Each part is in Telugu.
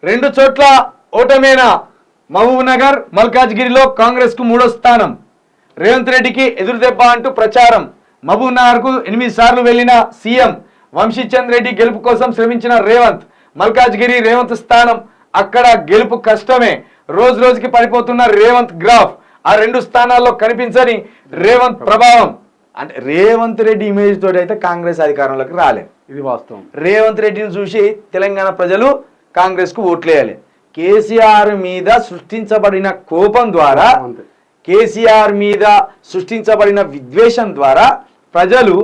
రెండు చోట్ల ఓటమేనా? మహబూబ్ నగర్ మల్కాజ్గిరిలో కాంగ్రెస్ కు 3వ స్థానం. రేవంత్ రెడ్డికి ఎదురుదెబ్బ అంటూ ప్రచారం. మహబూబ్ నగర్ కు 8 సార్లు వెళ్లిన సీఎం. వంశీచంద్ రెడ్డి గెలుపు కోసం శ్రమించిన రేవంత్. మల్కాజ్గిరి రేవంత్ స్థానం, అక్కడ గెలుపు కష్టమే. రోజు రోజుకి పడిపోతున్న రేవంత్ గ్రాఫ్. ఆ 2 స్థానాల్లో కనిపించని రేవంత్ ప్రభావం. అంటే రేవంత్ రెడ్డి ఇమేజ్ తోటి అయితే కాంగ్రెస్ అధికారంలోకి రాలేదు. ఇది వాస్తవం. రేవంత్ రెడ్డిని చూసి తెలంగాణ ప్రజలు కాంగ్రెస్ కు ఓట్లేయాలి. కేసీఆర్ మీద సృష్టించబడిన కోపం ద్వారా, కేసీఆర్ మీద సృష్టించబడిన విద్వేషం ద్వారా ప్రజలు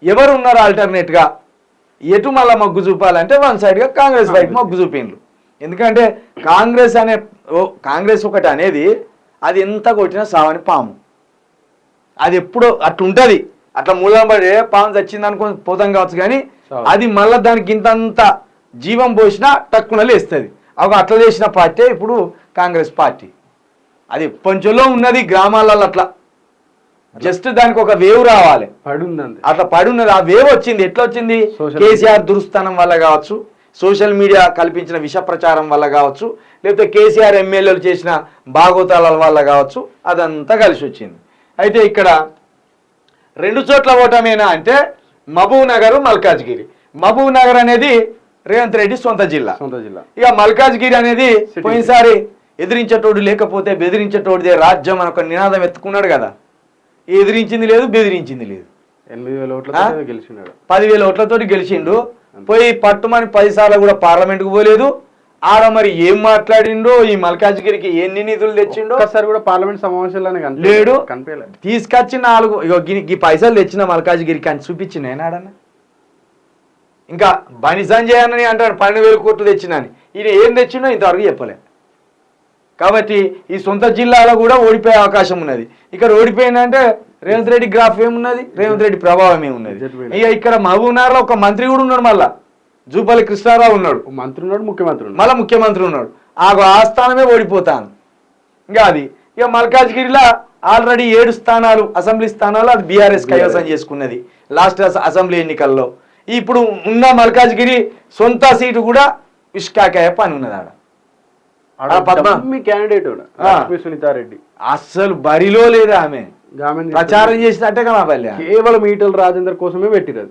ఎవరు ఉన్నారు ఆల్టర్నేట్ గా, ఎటు మళ్ళా మొగ్గు చూపాలంటే వన్ సైడ్ గా కాంగ్రెస్ వైపు మొగ్గు చూపిండ్రు. ఎందుకంటే కాంగ్రెస్ ఒకటి అనేది అది ఎంత కొట్టినా సావని పాము. అది ఎప్పుడు అట్లుంటది. అట్లా మూలం పడి పాము చచ్చింది అనుకుని పోతాం కావచ్చు, కానీ అది మళ్ళీ దానికి ఇంతంత జీవం పోసినా తక్కువ లేస్తుంది. అట్లా చేసిన పార్టీ ఇప్పుడు కాంగ్రెస్ పార్టీ. అది పంచంలో ఉన్నది గ్రామాలలో. అట్లా జస్ట్ దానికి ఒక వేవ్ రావాలి, అట్లా పడి ఉన్నది. ఆ వేవ్ వచ్చింది. ఎట్లా వచ్చింది? కేసీఆర్ దురుస్థానం వల్ల కావచ్చు, సోషల్ మీడియా కల్పించిన విష ప్రచారం వల్ల కావచ్చు, లేకపోతే కేసీఆర్ ఎమ్మెల్యేలు చేసిన బాగోతాల వల్ల కావచ్చు, అదంతా కలిసి వచ్చింది. అయితే ఇక్కడ 2 చోట్ల ఓటమేనా అంటే మహబూబ్ నగర్ మల్కాజ్గిరి. మహబూబ్ నగర్ అనేది రేవంత్ రెడ్డి సొంత జిల్లా. ఇక మల్కాజ్గిరి అనేది పోయినసారి ఎదిరించేటోడు లేకపోతే బెదిరించేటోడిదే రాజ్యం అని ఒక నినాదం ఎత్తుకున్నాడు కదా. ఎదిరించింది లేదు, బెదిరించింది లేదు. 8,000 ఓట్లతో గెలిచినాడు. 10,000 ఓట్లతోటి గెలిచిండు. పోయి పట్టుమని 10 సార్లు కూడా పార్లమెంట్కు పోలేదు. ఆడ మరి ఏం మాట్లాడిండో, ఈ మల్కాజ్గిరికి ఎన్ని నిధులు తెచ్చిండో ఒకసారి కూడా పార్లమెంట్ సమావేశాల్లోనే లేడు. తీసుకొచ్చి 4 పైసలు తెచ్చిన మల్కాజ్గిరికి అని చూపించింది ఏనాడన్నా. ఇంకా బండి సంజయ్ అని అంటాడు 12,000 కోట్లు తెచ్చినని. ఈయన ఏం తెచ్చిండో ఇంతవరకు చెప్పలే. కాబట్టి ఈ సొంత జిల్లాలో కూడా ఓడిపోయే అవకాశం ఉన్నది. ఇక్కడ ఓడిపోయిందంటే రేవంత్ రెడ్డి గ్రాఫ్ ఏమున్నది, రేవంత్ రెడ్డి ప్రభావం ఏమున్నది. ఇక ఇక్కడ మహబూబ్ నగర్లో ఒక మంత్రి కూడా ఉన్నాడు, మళ్ళా జూపల్లి కృష్ణారావు ఉన్నాడు, మంత్రి ఉన్నాడు, ముఖ్యమంత్రి ఉన్నాడు, మళ్ళీ ముఖ్యమంత్రి ఉన్నాడు. ఆ స్థానమే ఓడిపోతాను. ఇంకా అది ఇక మల్కాజ్గిరిలో ఆల్రెడీ 7 స్థానాలు అసెంబ్లీ స్థానాలు అది బీఆర్ఎస్ కైవసం చేసుకున్నది లాస్ట్ అసెంబ్లీ ఎన్నికల్లో. ఇప్పుడు ఉన్న మల్కాజ్గిరి సొంత సీటు కూడా ఇష్కాకాయ పని ఉన్నది. సునీతారెడ్డి అస్సలు బరిలో లేదా. ఆమె ప్రచారం చేసినట్టే కదా కేవలం ఈటల రాజేందర్ కోసమే పెట్టిండు.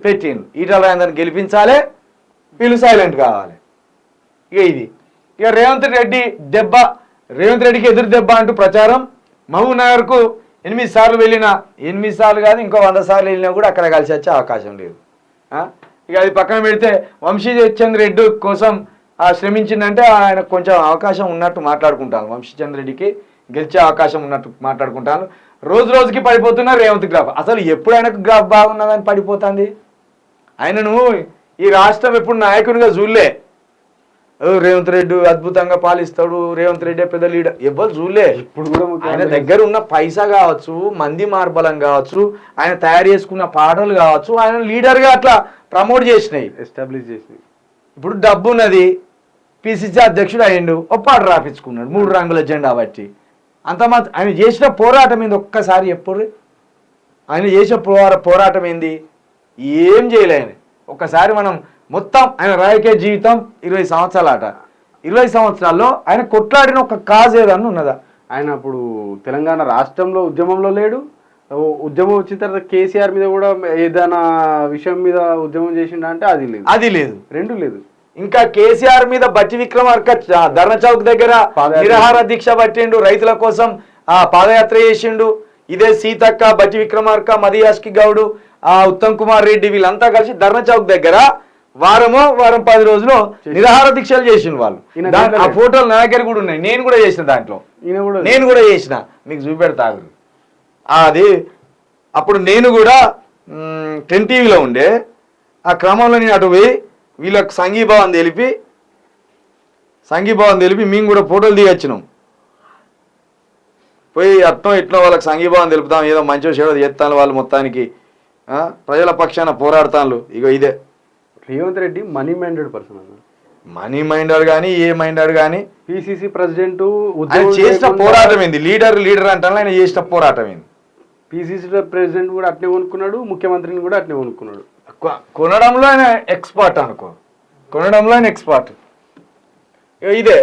ఈటల రాజేందర్ గెలిపించాలి, వీళ్ళు సైలెంట్ కావాలి. ఇక రేవంత్ రెడ్డికి ఎదురు దెబ్బ అంటూ ప్రచారం. మహబూబ్ నగర్ కు 8 సార్లు వెళ్ళిన, 8 సార్లు కాదు ఇంకో 100 సార్లు వెళ్ళినా కూడా అక్కడ కలిసి వచ్చే అవకాశం లేదు. ఇక అది పక్కన పెడితే వంశీచంద్ రెడ్డి కోసం శ్రమించిందంటే ఆయన కొంచెం అవకాశం ఉన్నట్టు మాట్లాడుకుంటాను. వంశీచంద్ రెడ్డికి గెలిచే అవకాశం ఉన్నట్టు మాట్లాడుకుంటాను. రోజు రోజుకి పడిపోతున్న రేవంత్ గ్రాఫ్. అసలు ఎప్పుడు ఆయనకు గ్రాఫ్ బాగున్నదని పడిపోతుంది. ఆయనను ఈ రాష్ట్రం ఎప్పుడు నాయకునిగా చూడలే. రేవంత్ రెడ్డి అద్భుతంగా పాలిస్తాడు, రేవంత్ రెడ్డి పెద్ద లీడర్ ఎవ్వరు చూడలే. ఇప్పుడు కూడా ఆయన దగ్గర ఉన్న పైసా కావచ్చు, మంది మార్బలం కావచ్చు, ఆయన తయారు చేసుకున్న పాటలు కావచ్చు, ఆయన లీడర్గా అట్లా ప్రమోట్ చేసినాయి, ఎస్టాబ్లిష్ చేసినాయి. ఇప్పుడు డబ్బు ఉన్నది, పిసిసి అధ్యక్షుడు అయ్యిండు, పాట రాపించుకున్నాడు 3 రంగుల జెండా బట్టి. ఆయన చేసిన పోరాటం ఏంది ఒక్కసారి ఎప్పుడు? ఆయన చేసిన పోరాటం ఏంది? ఏం చేయలే ఆయన. ఒక్కసారి మనం మొత్తం ఆయన రాజకీయ జీవితం 20 సంవత్సరాలట. 20 సంవత్సరాల్లో ఆయన కొట్లాడిన ఒక కాజ్ ఏదన్నా ఉన్నదా? ఆయన అప్పుడు తెలంగాణ రాష్ట్రంలో ఉద్యమంలో లేడు. ఉద్యమం వచ్చిన తర్వాత కేసీఆర్ మీద కూడా ఏదైనా విషయం మీద ఉద్యమం చేసిండ అంటే అది లేదు. 2 లేదు. ఇంకా కేసీఆర్ మీద బట్టి విక్రమార్క ధర్నా చౌక్ దగ్గర నిరాహార దీక్ష పట్టిండు, రైతుల కోసం పాదయాత్ర చేసిండు. ఇదే సీతక్క, బట్టి విక్రమార్క, మదియాష్కి గౌడు, ఉత్తమ్ కుమార్ రెడ్డి వీళ్ళంతా కలిసి ధర్నా చౌక్ దగ్గర వారం 10 రోజులు నిరాహార దీక్షలు చేసిండు వాళ్ళు. ఆ ఫోటోలు నా దగ్గర కూడా ఉన్నాయి. నేను కూడా చేసిన దాంట్లో, నేను కూడా చేసిన, మీకు చూపెడతాను. అది అప్పుడు నేను కూడా 10 టీవీలో ఉండే. ఆ క్రమంలో నేను అటు పోయి వీళ్ళకి సంఘీభావం తెలిపి మేము కూడా ఫోటోలు దిగొచ్చినాం. పోయి అట్నో ఇట్నో వాళ్ళకి సంఘీభావం తెలుపుతాం, ఏదో మంచిగా చెడో చేస్తాను, వాళ్ళు మొత్తానికి ప్రజల పక్షాన పోరాడతాను. ఇగో ఇదే Revanth Reddy money minded person. Money minded కానీ ఏ మైండెడ్ కానీ పిసిసి ప్రెసిడెంట్ చేసిన పోరాటం ఏంది? లీడర్ అంటే ఆయన చేసిన పోరాటం ఏంది? పిసిసి ప్రెసిడెంట్ కూడా అట్నే కొనుక్కున్నాడు, ముఖ్యమంత్రిని కూడా అట్నే ఇదే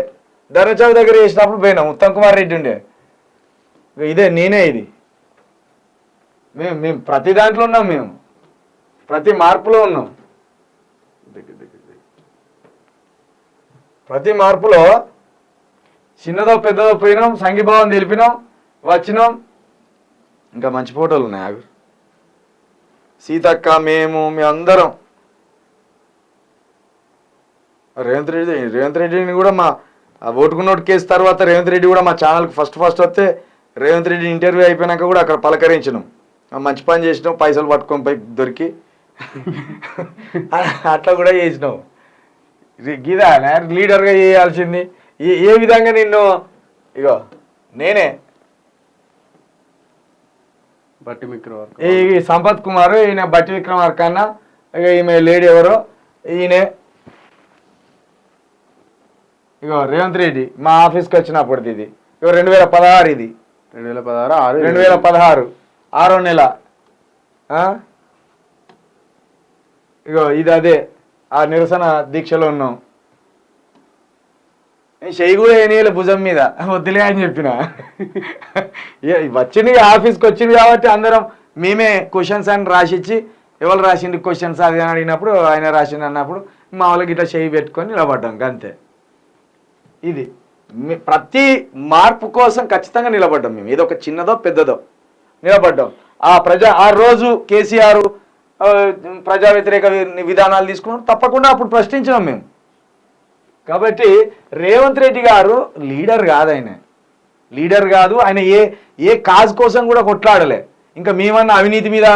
ధర్మచౌక్ దగ్గర చేసినప్పుడు పోయినాం, ఉత్తమ్ కుమార్ రెడ్డి ఉండే. ఇదే నేనే ఇది. మేము ప్రతి దాంట్లో ఉన్నాం, మేము ప్రతి మార్పులో ఉన్నాం. ప్రతి మార్పులో చిన్నదో పెద్దదో పోయినాం, సంఘీభావం తెలిపినాం, వచ్చినాం. ఇంకా మంచి ఫోటోలు ఉన్నాయి. ఆగు, సీతక్క, మీ అందరం రేవంత్ రెడ్డిని కూడా మా ఓటుకున్నోటు కేసు తర్వాత రేవంత్ రెడ్డి కూడా మా ఛానల్కి ఫస్ట్ వస్తే రేవంత్ రెడ్డి ఇంటర్వ్యూ అయిపోయినాక కూడా అక్కడ పలకరించినాం. మంచి పని చేసినాం, పైసలు పట్టుకొని పోయి దొరికి అట్లా కూడా చేసినావు. గీదా లీడర్గా చేయాల్సింది. ఏ విధంగా నిన్ను ఇగో నేనే బట్టి విక్రమార్క, ఈ సంపత్ కుమార్, ఈయన బట్టి విక్రమార్క అన్న, ఇక ఈమె లేడీ ఎవరో ఈయనే. ఇగో రేవంత్ రెడ్డి మా ఆఫీస్కి వచ్చినప్పుడు ఇది ఇగో 2016, ఇది 2016 6వ నెల. ఇగో ఇది అదే ఆ నిరసన దీక్షలో ఉన్నాం. చెయ్యి కూడా ఏనేయాలి భుజం మీద, వద్దులే అని చెప్పిన. వచ్చింది ఆఫీస్కి వచ్చింది కాబట్టి అందరం మేమే క్వశ్చన్స్ అని రాసిచ్చి, ఎవరు రాసింది క్వశ్చన్స్ అది అని అడిగినప్పుడు ఆయన రాసింది అన్నప్పుడు మా వాళ్ళకి ఇట్లా చెయ్యి పెట్టుకొని నిలబడ్డాం అంతే. ఇది ప్రతి మార్పు కోసం ఖచ్చితంగా నిలబడ్డాం మేము. ఏదో ఒక చిన్నదో పెద్దదో నిలబడ్డాం. ఆ రోజు కేసీఆర్ ప్రజా వ్యతిరేక విధానాలు తీసుకున్నాం, తప్పకుండా అప్పుడు ప్రశ్నించినాం మేము. కాబట్టి రేవంత్ రెడ్డి గారు లీడర్ కాదు, ఆయన లీడర్ కాదు. ఆయన ఏ కాజ్ కోసం కూడా కొట్లాడలే. ఇంకా మేమన్నా అవినీతి మీద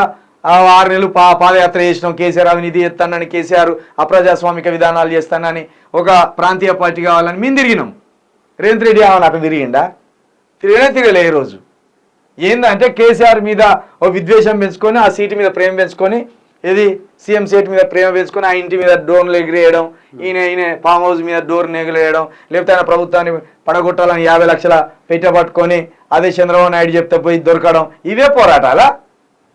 6 నెలలు పాదయాత్ర చేసినాం, కేసీఆర్ అవినీతి చేస్తానని, కేసీఆర్ అప్రజాస్వామిక విధానాలు చేస్తానని, ఒక ప్రాంతీయ పార్టీ కావాలని మేము తిరిగినాం. రేవంత్ రెడ్డి కావాలని అక్కడ తిరిగిండా? తిరగలే. ఏ రోజు ఏందంటే కేసీఆర్ మీద ఓ విద్వేషం పెంచుకొని, ఆ సీటు మీద ప్రేమ పెంచుకొని, ఏది సీఎం సీట్ మీద ప్రేమ పెంచుకొని ఆ ఇంటి మీద డోర్లు ఎగిరేయడం, ఈయన ఫామ్ హౌస్ మీద డోర్ ఎగిరేయడం, లేకపోతే ఆయన ప్రభుత్వాన్ని పడగొట్టాలని 50 లక్షల పెట్టబట్టుకొని అదే చంద్రబాబు నాయుడు చెప్తే పోయి దొరకడం. ఇవే పోరాటాలా?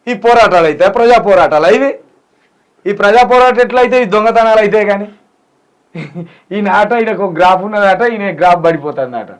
ఈ పోరాటాలు అయితే ప్రజా పోరాటాలు ఇవి. ఈ ప్రజా పోరాటం ఎట్లయితే ఈ దొంగతనాలు అయితే కానీ ఈ నాట ఈయనకు గ్రాఫ్ ఉన్నదట, ఈయన గ్రాఫ్ పడిపోతుందట.